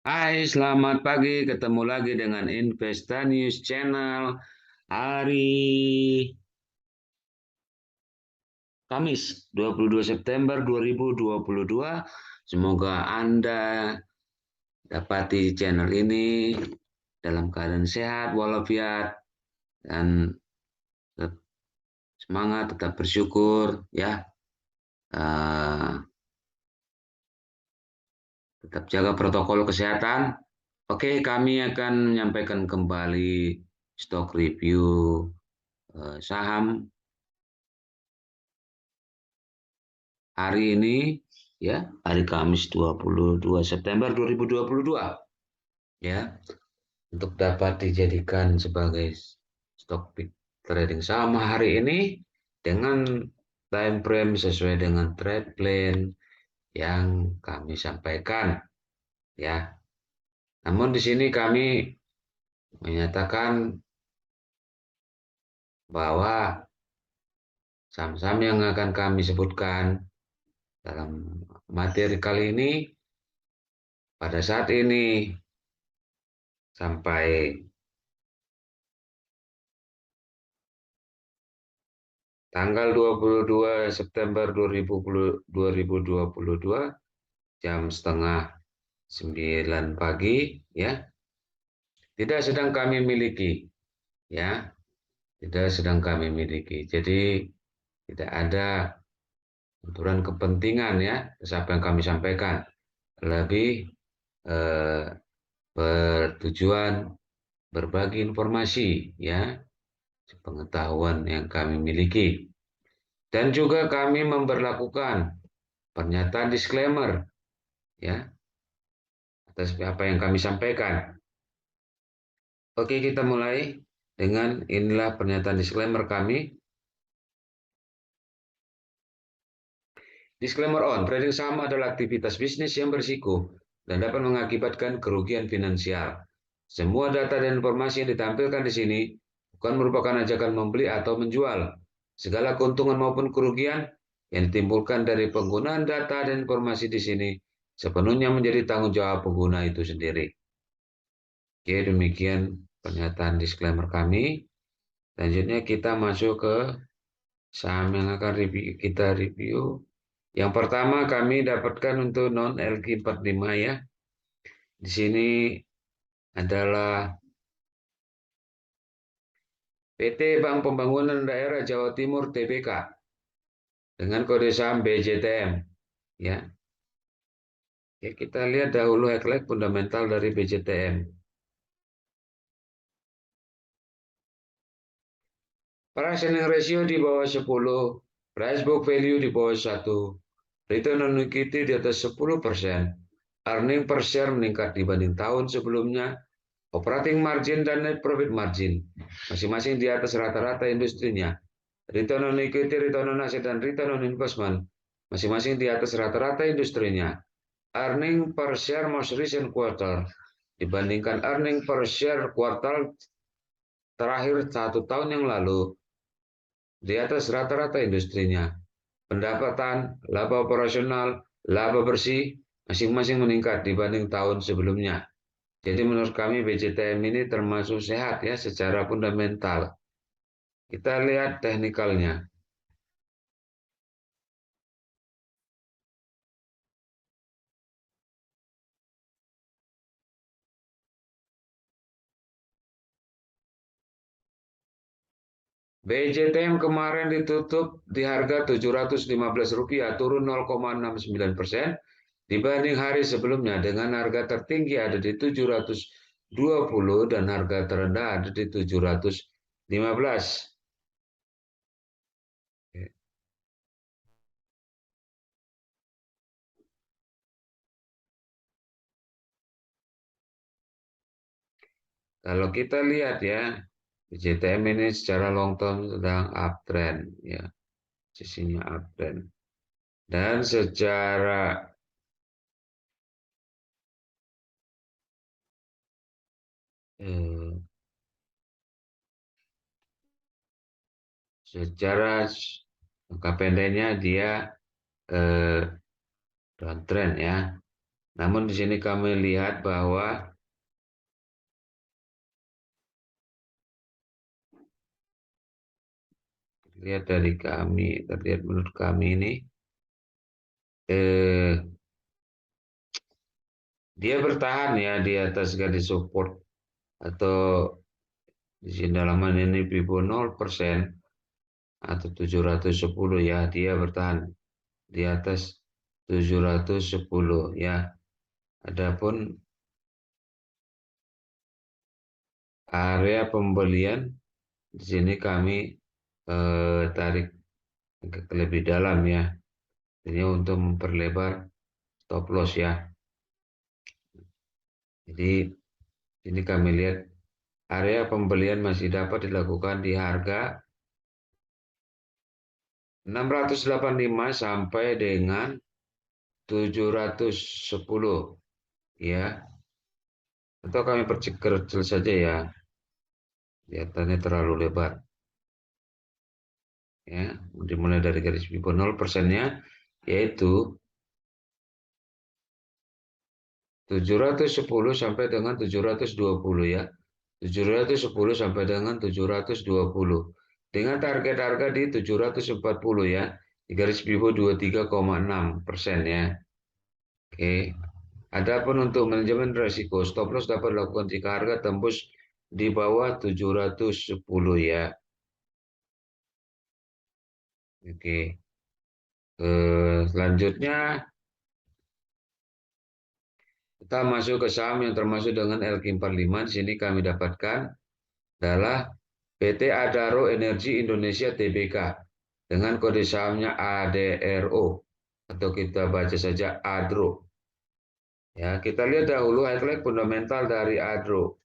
Hai, selamat pagi. Ketemu lagi dengan Investa News Channel hari Kamis 22 September 2022. Semoga Anda dapati channel ini dalam keadaan sehat walafiat dan tetap semangat, tetap bersyukur ya. Eh, Tetap jaga protokol kesehatan. Oke, kami akan menyampaikan kembali stock review saham hari ini ya, hari Kamis 22 September 2022 ya, untuk dapat dijadikan sebagai stock pick trading saham hari ini dengan time frame sesuai dengan trade plan yang kami sampaikan ya. Namun di sini kami menyatakan bahwa saham-saham yang akan kami sebutkan dalam materi kali ini pada saat ini sampai tanggal 22 September 2022 jam setengah 9 pagi ya, tidak sedang kami miliki ya, tidak sedang kami miliki. Jadi tidak ada benturan kepentingan ya, apa yang kami sampaikan. Lebih eh, bertujuan berbagi informasi ya, pengetahuan yang kami miliki. Dan juga kami memberlakukan pernyataan disclaimer ya atas apa yang kami sampaikan. Oke, kita mulai dengan inilah pernyataan disclaimer kami. Disclaimer on, trading saham adalah aktivitas bisnis yang berisiko dan dapat mengakibatkan kerugian finansial. Semua data dan informasi yang ditampilkan di sini bukan merupakan ajakan membeli atau menjual. Segala keuntungan maupun kerugian yang ditimbulkan dari penggunaan data dan informasi di sini sepenuhnya menjadi tanggung jawab pengguna itu sendiri. Oke, demikian pernyataan disclaimer kami. Selanjutnya kita masuk ke saham yang akan kita review. Yang pertama kami dapatkan untuk non LQ45 ya. Di sini adalah PT Bank Pembangunan Daerah Jawa Timur TBK dengan kode saham BJTM ya. Oke, kita lihat dahulu highlight fundamental dari BJTM. Price earning ratio di bawah 10, price book value di bawah 1, return on equity di atas 10%, earning per share meningkat dibanding tahun sebelumnya, operating margin dan net profit margin masing-masing di atas rata-rata industrinya, return on equity, return on asset, dan return on investment masing-masing di atas rata-rata industrinya, earning per share most recent quarter dibandingkan earning per share kuartal terakhir 1 tahun yang lalu di atas rata-rata industrinya. Pendapatan, laba operasional, laba bersih masing-masing meningkat dibanding tahun sebelumnya. Jadi menurut kami BJTM ini termasuk sehat ya secara fundamental. Kita lihat teknikalnya. BJTM kemarin ditutup di harga Rp715, turun 0,69% dibanding hari sebelumnya dengan harga tertinggi ada di 720 dan harga terendah ada di 715. Kalau kita lihat ya, BJTM ini secara long term sedang uptrend ya, sisinya uptrend. Dan eh, secara jangka pendeknya dia eh, downtrend ya. Namun di sini kami lihat bahwa terlihat menurut kami ini dia bertahan ya di atas garis support atau di sini dalaman ini Vivo 0% atau 710 ya, dia bertahan di atas 710 ya. Adapun area pembelian di sini kami tarik ke lebih dalam ya. Ini untuk memperlebar stop loss ya. Jadi ini kami lihat area pembelian masih dapat dilakukan di harga 685 sampai dengan 710 ya. Atau kami perkecil saja ya. Kelihatannya terlalu lebar. Ya, dimulai dari garis Vibo 0%-nya yaitu 710 sampai dengan 720 ya. 710 sampai dengan 720. Dengan target harga di 740 ya. Di garis Vibo 23,6% ya. Oke. Adapun untuk manajemen risiko, stop loss dapat dilakukan jika harga tembus di bawah 710 ya. Oke. Selanjutnya kita masuk ke saham yang termasuk dengan LQ45. Di sini kami dapatkan adalah PT Adaro Energi Indonesia Tbk dengan kode sahamnya ADRO atau kita baca saja ADRO. Ya, kita lihat dahulu highlight fundamental dari ADRO.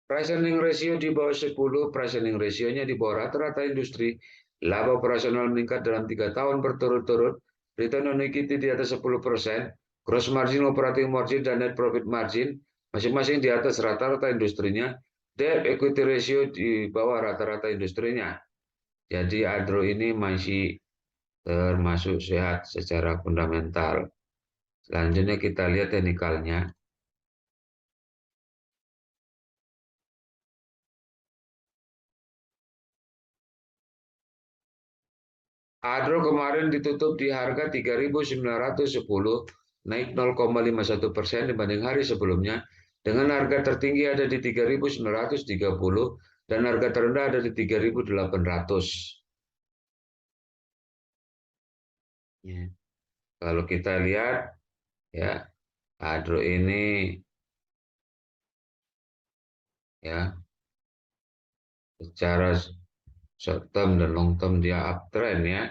Price earning ratio di bawah 10, price earning ratio-nya di bawah rata-rata industri, laba operasional meningkat dalam 3 tahun berturut-turut, return on equity di atas 10%, gross margin, operating margin, dan net profit margin masing-masing di atas rata-rata industrinya, debt equity ratio di bawah rata-rata industrinya. Jadi Adro ini masih termasuk sehat secara fundamental. Selanjutnya kita lihat teknikalnya. Adro kemarin ditutup di harga 3.910, naik 0,51% dibanding hari sebelumnya, dengan harga tertinggi ada di 3.930 dan harga terendah ada di 3.800. Ya. Kalau kita lihat ya, Adro ini ya secara short term dan long term dia uptrend ya.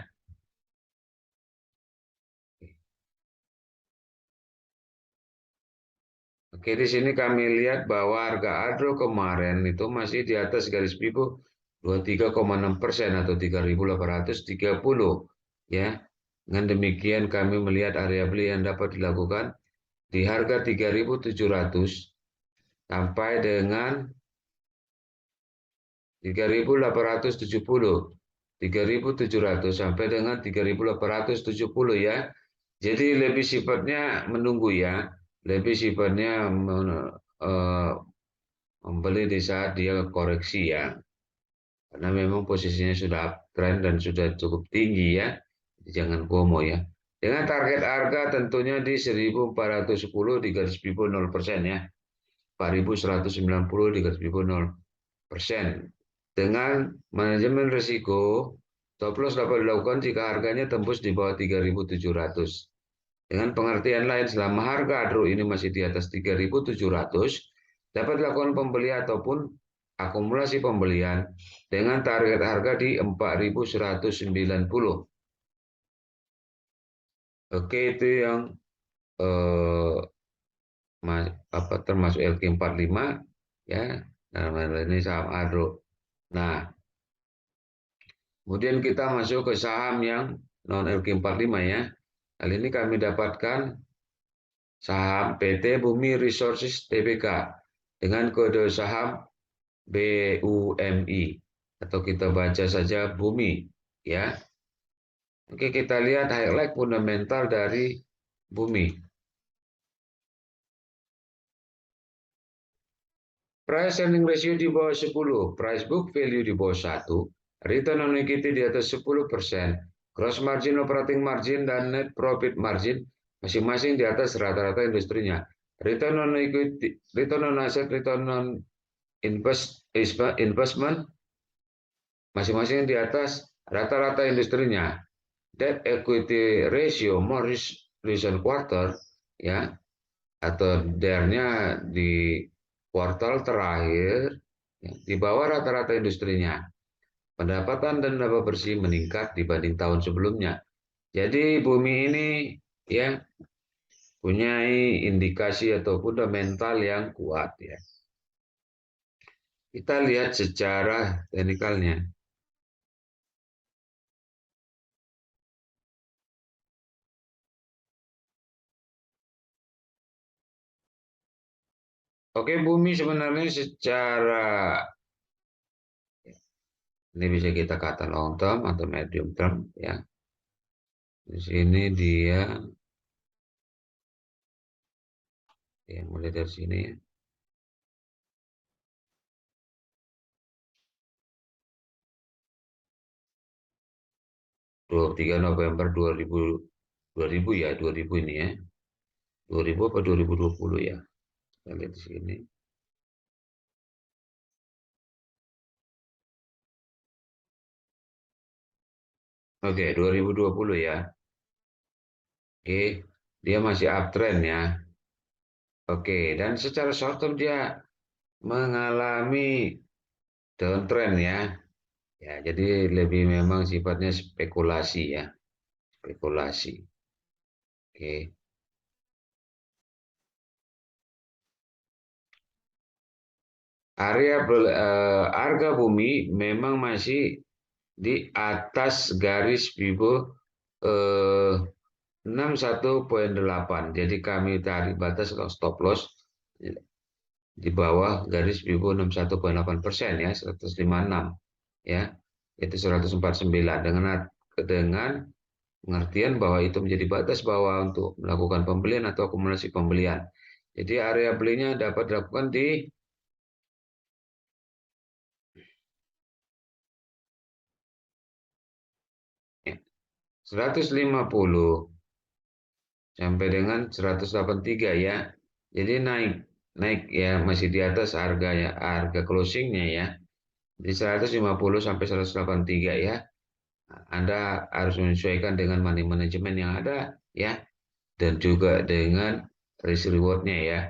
Oke, di sini kami lihat bahwa harga Adro kemarin itu masih di atas garis Fibo 23,6% atau 3.830 ya. Dengan demikian kami melihat area beli yang dapat dilakukan di harga 3.700 sampai dengan 3.870. 3.700 sampai dengan 3.870 ya. Jadi lebih sifatnya menunggu ya. Lebih sifatnya eh, membeli di saat dia koreksi ya. Karena memang posisinya sudah uptrend dan sudah cukup tinggi ya. Jadi jangan FOMO ya. Dengan target harga tentunya di 1.410 di garis Fibo 0% ya. 4.190 di garis Fibo 0%. Dengan manajemen risiko, stop loss dapat dilakukan jika harganya tembus di bawah 3.700. Dengan pengertian lain, selama harga ADRO ini masih di atas 3.700, dapat dilakukan pembelian ataupun akumulasi pembelian dengan target harga di 4.190. Oke, itu yang termasuk LQ45 ya. Nah, ini saham ADRO. Nah, kemudian kita masuk ke saham yang non LQ45 ya. Kali ini kami dapatkan saham PT Bumi Resources Tbk dengan kode saham BUMI atau kita baca saja Bumi ya. Oke, kita lihat highlight fundamental dari bumi. Price earning ratio di bawah 10, price book value di bawah 1, return on equity di atas 10%, gross margin, operating margin, dan net profit margin masing-masing di atas rata-rata industrinya. Return on equity, return on asset, return on investment masing-masing di atas rata-rata industrinya. Debt equity ratio more recent quarter, ya, atau DER-nya di kuartal terakhir ya, di bawah rata-rata industrinya. Pendapatan dan laba bersih meningkat dibanding tahun sebelumnya. Jadi bumi ini ya punya indikasi atau fundamental yang kuat ya. Kita lihat secara teknikalnya. Oke, bumi sebenarnya secara ini bisa kita kata long term atau medium term ya. Di sini dia ya mulai dari sini ya. 23 November 2000 ya, 2000 ini ya. 2000 apa 2020 ya. Kita lihat di sini. Oke, 2020 ya. Oke, dia masih uptrend ya. Oke, dan secara short term dia mengalami downtrend ya. Ya, jadi lebih memang sifatnya spekulasi ya. Spekulasi. Oke. Harga bumi memang masih di atas garis Fibo 61,8. Jadi kami tarik batas atau stop loss di bawah garis Fibo 61,8% ya, 156 ya, itu 149 dengan pengertian bahwa itu menjadi batas bawah untuk melakukan pembelian atau akumulasi pembelian. Jadi area belinya dapat dilakukan di 150 sampai dengan 183 ya. Jadi naik naik ya, masih di atas harganya, harga closingnya ya. Di 150 sampai 183 ya. Anda harus menyesuaikan dengan money management yang ada ya, dan juga dengan risk rewardnya ya.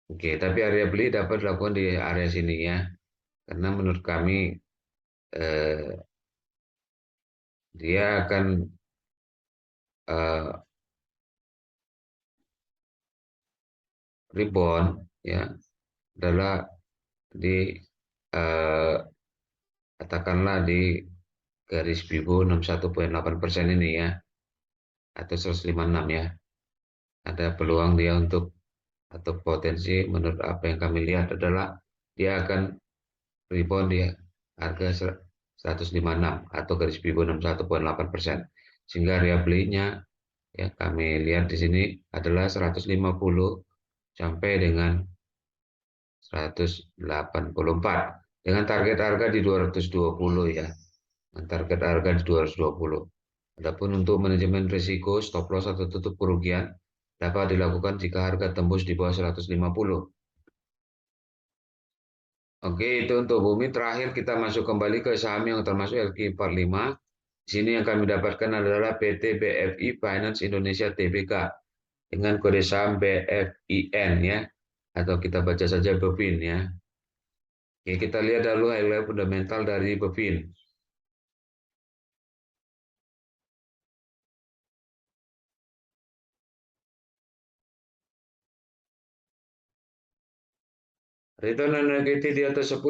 Oke, tapi area beli dapat dilakukan di area sini ya. Karena menurut kami eh, dia akan eh, rebound ya, adalah di eh, katakanlah di garis Fibo 61,8% ini ya, atau 156 ya. Ada peluang dia untuk, atau potensi menurut apa yang kami lihat adalah dia akan rebound di harga 156 atau garis Fibo 61,8%. Sehingga area belinya ya kami lihat di sini adalah 150 sampai dengan 184 dengan target harga di 220 ya. Target harga di 220. Adapun untuk manajemen risiko stop loss atau tutup kerugian dapat dilakukan jika harga tembus di bawah 150. Oke, itu untuk bumi. Terakhir kita masuk kembali ke saham yang termasuk LQ45. Di sini yang kami dapatkan adalah PT BFI Finance Indonesia Tbk dengan kode saham BFIN ya, atau kita baca saja BEFIN ya. Oke, kita lihat dulu highlight fundamental dari BEFIN. Return on equity di atas 10%,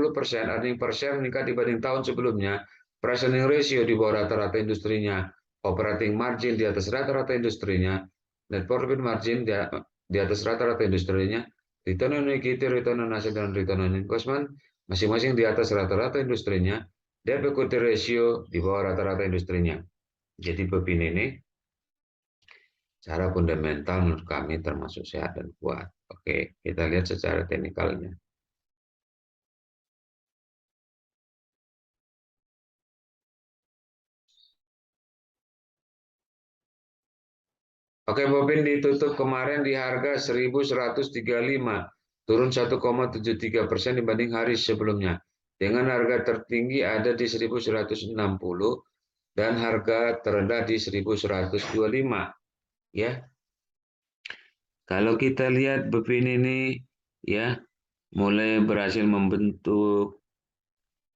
earning per share meningkat dibanding tahun sebelumnya, price earning ratio di bawah rata-rata industrinya, operating margin di atas rata-rata industrinya, net profit margin di atas rata-rata industrinya, return on equity, return on asset, dan return on investment masing-masing di atas rata-rata industrinya, debt equity ratio di bawah rata-rata industrinya. Jadi Bepin ini secara fundamental menurut kami termasuk sehat dan kuat. Oke, kita lihat secara teknikalnya. Oke, Bobin ditutup kemarin di harga 1135, turun 1,73% dibanding hari sebelumnya. Dengan harga tertinggi ada di 1160 dan harga terendah di 1125. Ya, kalau kita lihat Bobin ini ya mulai berhasil membentuk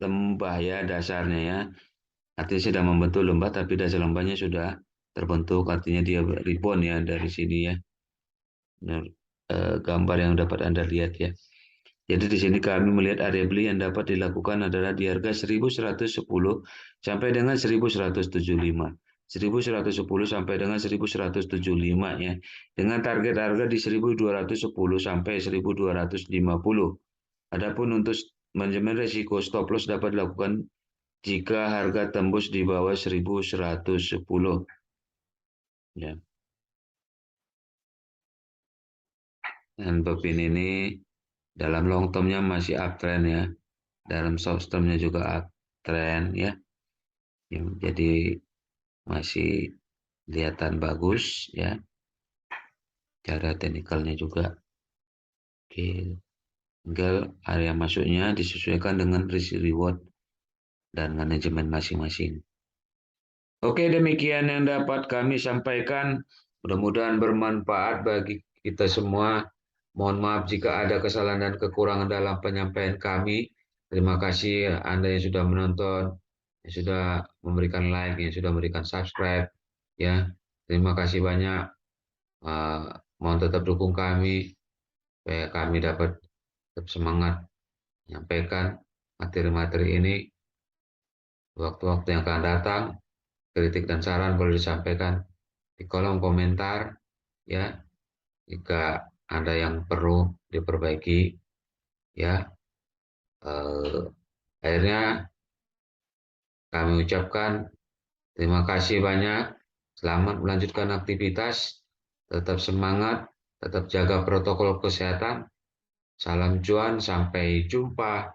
lembah ya dasarnya ya. Artinya sedang membentuk lembah tapi dasar lembahnya sudah terbentuk, artinya dia ribbon ya dari sini ya. Benar, gambar yang dapat Anda lihat ya. Jadi di sini kami melihat area beli yang dapat dilakukan adalah di harga 1110 sampai dengan 1175. 1110 sampai dengan 1175 ya. Dengan target harga di 1210 sampai 1250. Adapun untuk manajemen risiko stop loss dapat dilakukan jika harga tembus di bawah 1110 ya. Dan Bepin ini dalam long termnya masih uptrend ya. Dalam short termnya juga uptrend ya. Jadi masih kelihatan bagus ya. Cara teknikalnya juga. Oke. Tinggal area masuknya disesuaikan dengan risk reward dan manajemen masing-masing. Oke, demikian yang dapat kami sampaikan. Mudah-mudahan bermanfaat bagi kita semua. Mohon maaf jika ada kesalahan dan kekurangan dalam penyampaian kami. Terima kasih Anda yang sudah menonton, yang sudah memberikan like, yang sudah memberikan subscribe. Ya, terima kasih banyak. Mohon tetap dukung kami supaya kami dapat tetap semangat menyampaikan materi-materi ini waktu-waktu yang akan datang. Kritik dan saran boleh disampaikan di kolom komentar ya jika ada yang perlu diperbaiki ya. Akhirnya kami ucapkan terima kasih banyak, selamat melanjutkan aktivitas, tetap semangat, tetap jaga protokol kesehatan, salam cuan, sampai jumpa.